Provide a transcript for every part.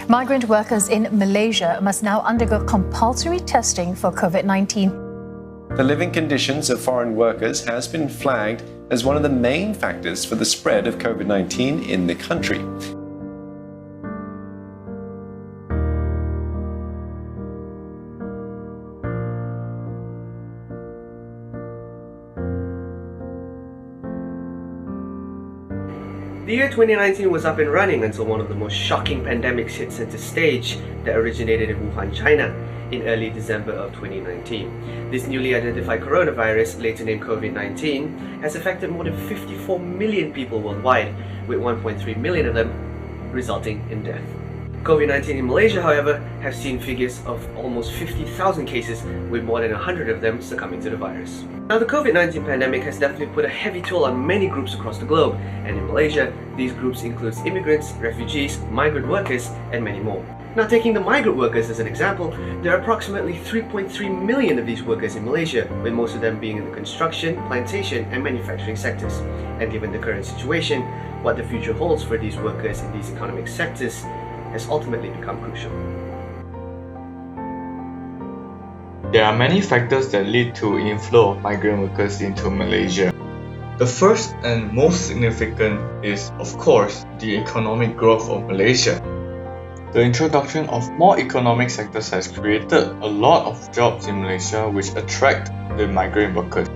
Migrant workers in Malaysia must now undergo compulsory testing for COVID-19. The living conditions of foreign workers has been flagged as one of the main factors for the spread of COVID-19 in the country. The year 2019 was up and running until one of the most shocking pandemics hit center stage that originated in Wuhan, China in early December of 2019. This newly identified coronavirus, later named Covid-19, has affected more than 54 million people worldwide, with 1.3 million of them resulting in death. Covid-19 in Malaysia, however, have seen figures of almost 50,000 cases, with more than 100 of them succumbing to the virus. Now, the Covid-19 pandemic has definitely put a heavy toll on many groups across the globe, and in Malaysia, these groups include immigrants, refugees, migrant workers, and many more. Now, taking the migrant workers as an example, there are approximately 3.3 million of these workers in Malaysia, with most of them being in the construction, plantation, and manufacturing sectors. And given the current situation, what the future holds for these workers in these economic sectors has ultimately become crucial. There are many factors that lead to inflow of migrant workers into Malaysia. The first and most significant is, of course, the economic growth of Malaysia. The introduction of more economic sectors has created a lot of jobs in Malaysia which attract the migrant workers.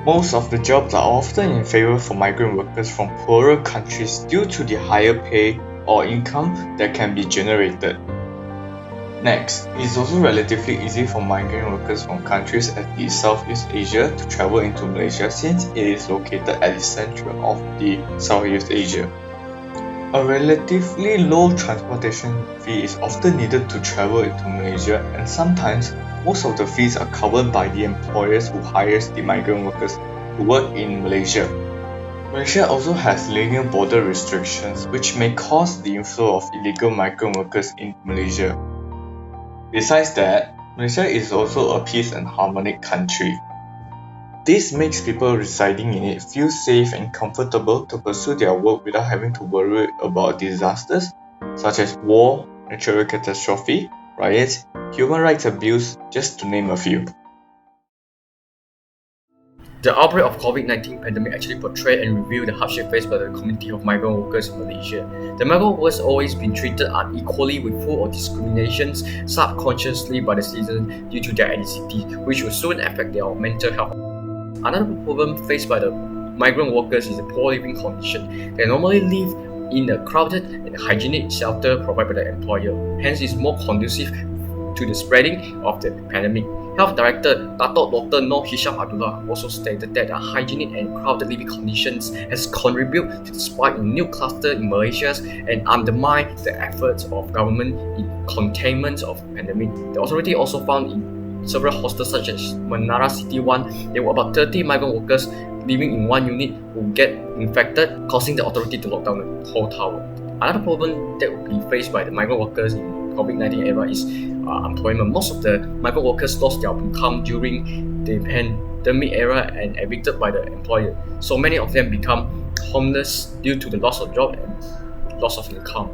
Most of the jobs are often in favor for migrant workers from poorer countries due to the higher pay or income that can be generated. Next, it is also relatively easy for migrant workers from countries at the Southeast Asia to travel into Malaysia since it is located at the center of the Southeast Asia. A relatively low transportation fee is often needed to travel into Malaysia, and sometimes most of the fees are covered by the employers who hires the migrant workers to work in Malaysia. Malaysia also has lenient border restrictions which may cause the inflow of illegal migrant workers into Malaysia. Besides that, Malaysia is also a peace and harmonic country. This makes people residing in it feel safe and comfortable to pursue their work without having to worry about disasters such as war, natural catastrophe, riots, human rights abuse, just to name a few. The outbreak of Covid-19 pandemic actually portrayed and revealed the hardship faced by the community of migrant workers in Malaysia. The migrant workers always been treated unequally with full of discriminations subconsciously by the citizens due to their ethnicity, which will soon affect their mental health. Another problem faced by the migrant workers is the poor living condition. They normally live in a crowded and hygienic shelter provided by the employer. Hence, it's more conducive to the spreading of the pandemic. Health Director Dato' Dr. Noor Hisham Abdullah also stated that the hygienic and crowded living conditions has contributed to the spike in new cluster in Malaysia and undermine the efforts of government in containment of the pandemic. The authority also found in several hostels such as Menara City 1, there were about 30 migrant workers living in one unit who get infected, causing the authority to lock down the whole tower. Another problem that will be faced by the migrant workers in Covid-19 era is employment. Most of the migrant workers lost their income during the pandemic era and evicted by the employer. So many of them become homeless due to the loss of job and loss of income.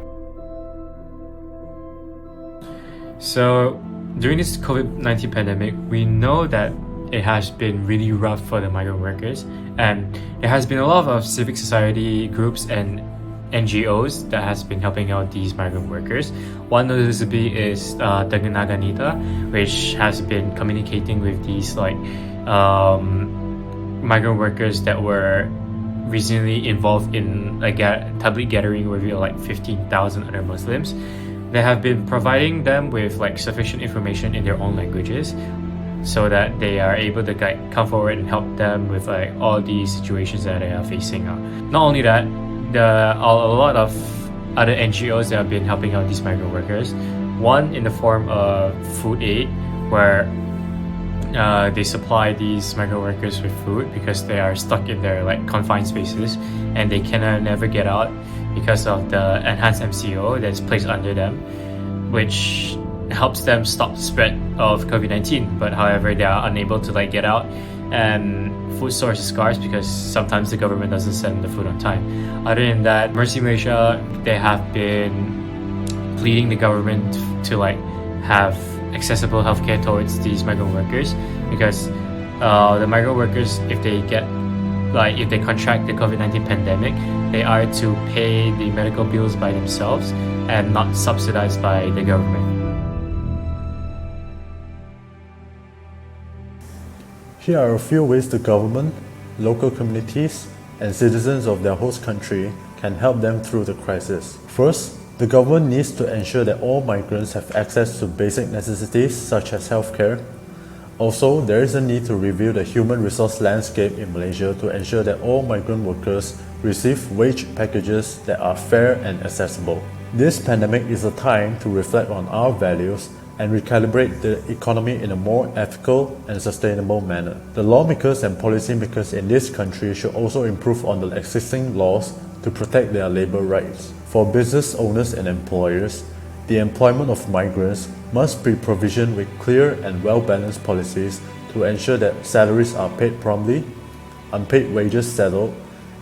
So during this COVID-19 pandemic, we know that it has been really rough for the migrant workers, and there has been a lot of civic society groups and NGOs that has been helping out these migrant workers. One noticeably is Naganita, which has been communicating with these migrant workers that were recently involved in a tabligh gathering with 15,000 other Muslims. They have been providing them with sufficient information in their own languages so that they are able to come forward and help them with all these situations that they are facing. Not only that, there are a lot of other NGOs that have been helping out these migrant workers. One in the form of food aid, where they supply these migrant workers with food because they are stuck in their confined spaces and they can never get out because of the enhanced MCO that's placed under them, which helps them stop the spread of COVID-19. But however, they are unable to get out, and food source is scarce because sometimes the government doesn't send the food on time. Other than that, Mercy Malaysia, they have been pleading the government to like have accessible healthcare towards these migrant workers, because the migrant workers, if they contract the COVID-19 pandemic, they are to pay the medical bills by themselves and not subsidized by the government. Here are a few ways the government, local communities, and citizens of their host country can help them through the crisis. First, the government needs to ensure that all migrants have access to basic necessities such as healthcare. Also, there is a need to review the human resource landscape in Malaysia to ensure that all migrant workers receive wage packages that are fair and accessible. This pandemic is a time to reflect on our values and recalibrate the economy in a more ethical and sustainable manner. The lawmakers and policymakers in this country should also improve on the existing laws to protect their labor rights. For business owners and employers, the employment of migrants must be provisioned with clear and well-balanced policies to ensure that salaries are paid promptly, unpaid wages settled,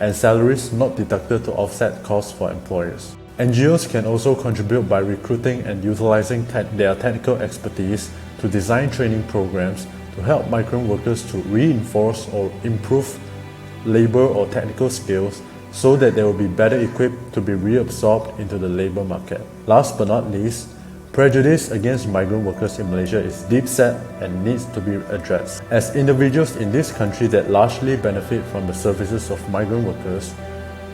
and salaries not deducted to offset costs for employers. NGOs can also contribute by recruiting and utilizing their technical expertise to design training programs to help migrant workers to reinforce or improve labor or technical skills so that they will be better equipped to be reabsorbed into the labor market. Last but not least, prejudice against migrant workers in Malaysia is deep-set and needs to be addressed. As individuals in this country that largely benefit from the services of migrant workers,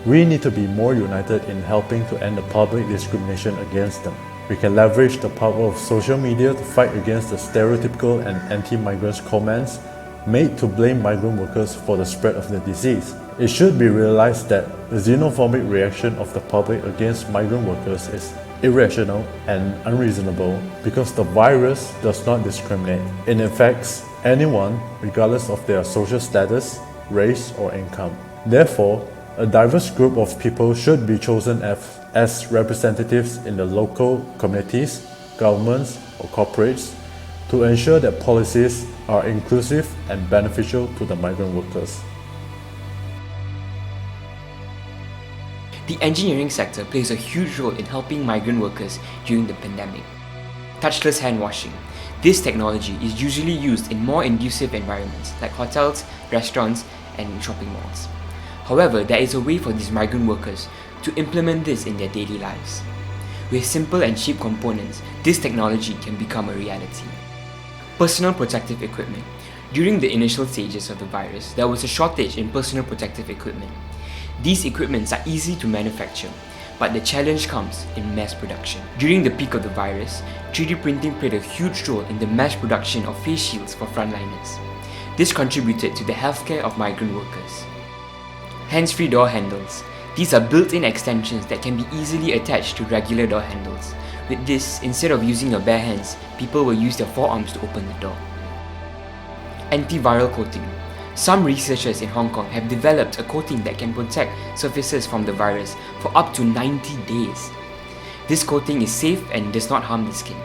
we need to be more united in helping to end the public discrimination against them. We can leverage the power of social media to fight against the stereotypical and anti-migrants comments made to blame migrant workers for the spread of the disease. It should be realized that the xenophobic reaction of the public against migrant workers is irrational and unreasonable because the virus does not discriminate. It infects anyone regardless of their social status, race, or income. Therefore, a diverse group of people should be chosen as representatives in the local communities, governments, or corporates to ensure that policies are inclusive and beneficial to the migrant workers. The engineering sector plays a huge role in helping migrant workers during the pandemic. Touchless hand washing. This technology is usually used in more conducive environments like hotels, restaurants, and shopping malls. However, there is a way for these migrant workers to implement this in their daily lives. With simple and cheap components, this technology can become a reality. Personal protective equipment. During the initial stages of the virus, there was a shortage in personal protective equipment. These equipments are easy to manufacture, but the challenge comes in mass production. During the peak of the virus, 3D printing played a huge role in the mass production of face shields for frontliners. This contributed to the healthcare of migrant workers. Hands-free door handles. These are built-in extensions that can be easily attached to regular door handles. With this, instead of using your bare hands, people will use their forearms to open the door. Antiviral coating. Some researchers in Hong Kong have developed a coating that can protect surfaces from the virus for up to 90 days. This coating is safe and does not harm the skin.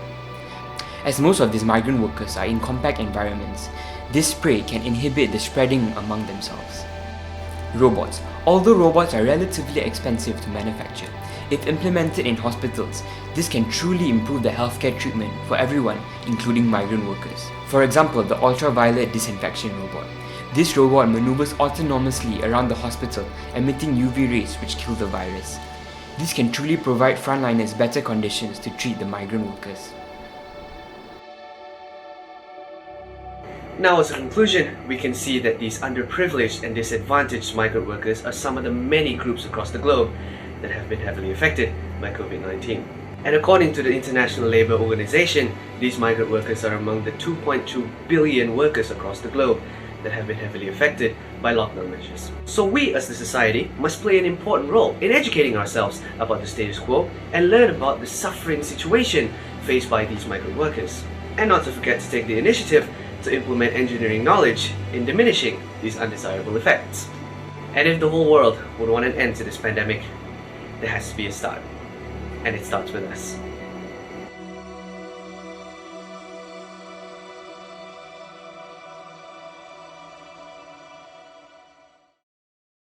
As most of these migrant workers are in compact environments, this spray can inhibit the spreading among themselves. Robots. Although robots are relatively expensive to manufacture, if implemented in hospitals, this can truly improve the healthcare treatment for everyone, including migrant workers. For example, the ultraviolet disinfection robot. This robot maneuvers autonomously around the hospital, emitting UV rays which kill the virus. This can truly provide frontliners better conditions to treat the migrant workers. Now, as a conclusion, we can see that these underprivileged and disadvantaged migrant workers are some of the many groups across the globe that have been heavily affected by COVID-19. And according to the International Labour Organization, these migrant workers are among the 2.2 billion workers across the globe that have been heavily affected by lockdown measures. So we as the society must play an important role in educating ourselves about the status quo and learn about the suffering situation faced by these migrant workers. And not to forget to take the initiative to implement engineering knowledge in diminishing these undesirable effects. And if the whole world would want an end to this pandemic, there has to be a start. And it starts with us.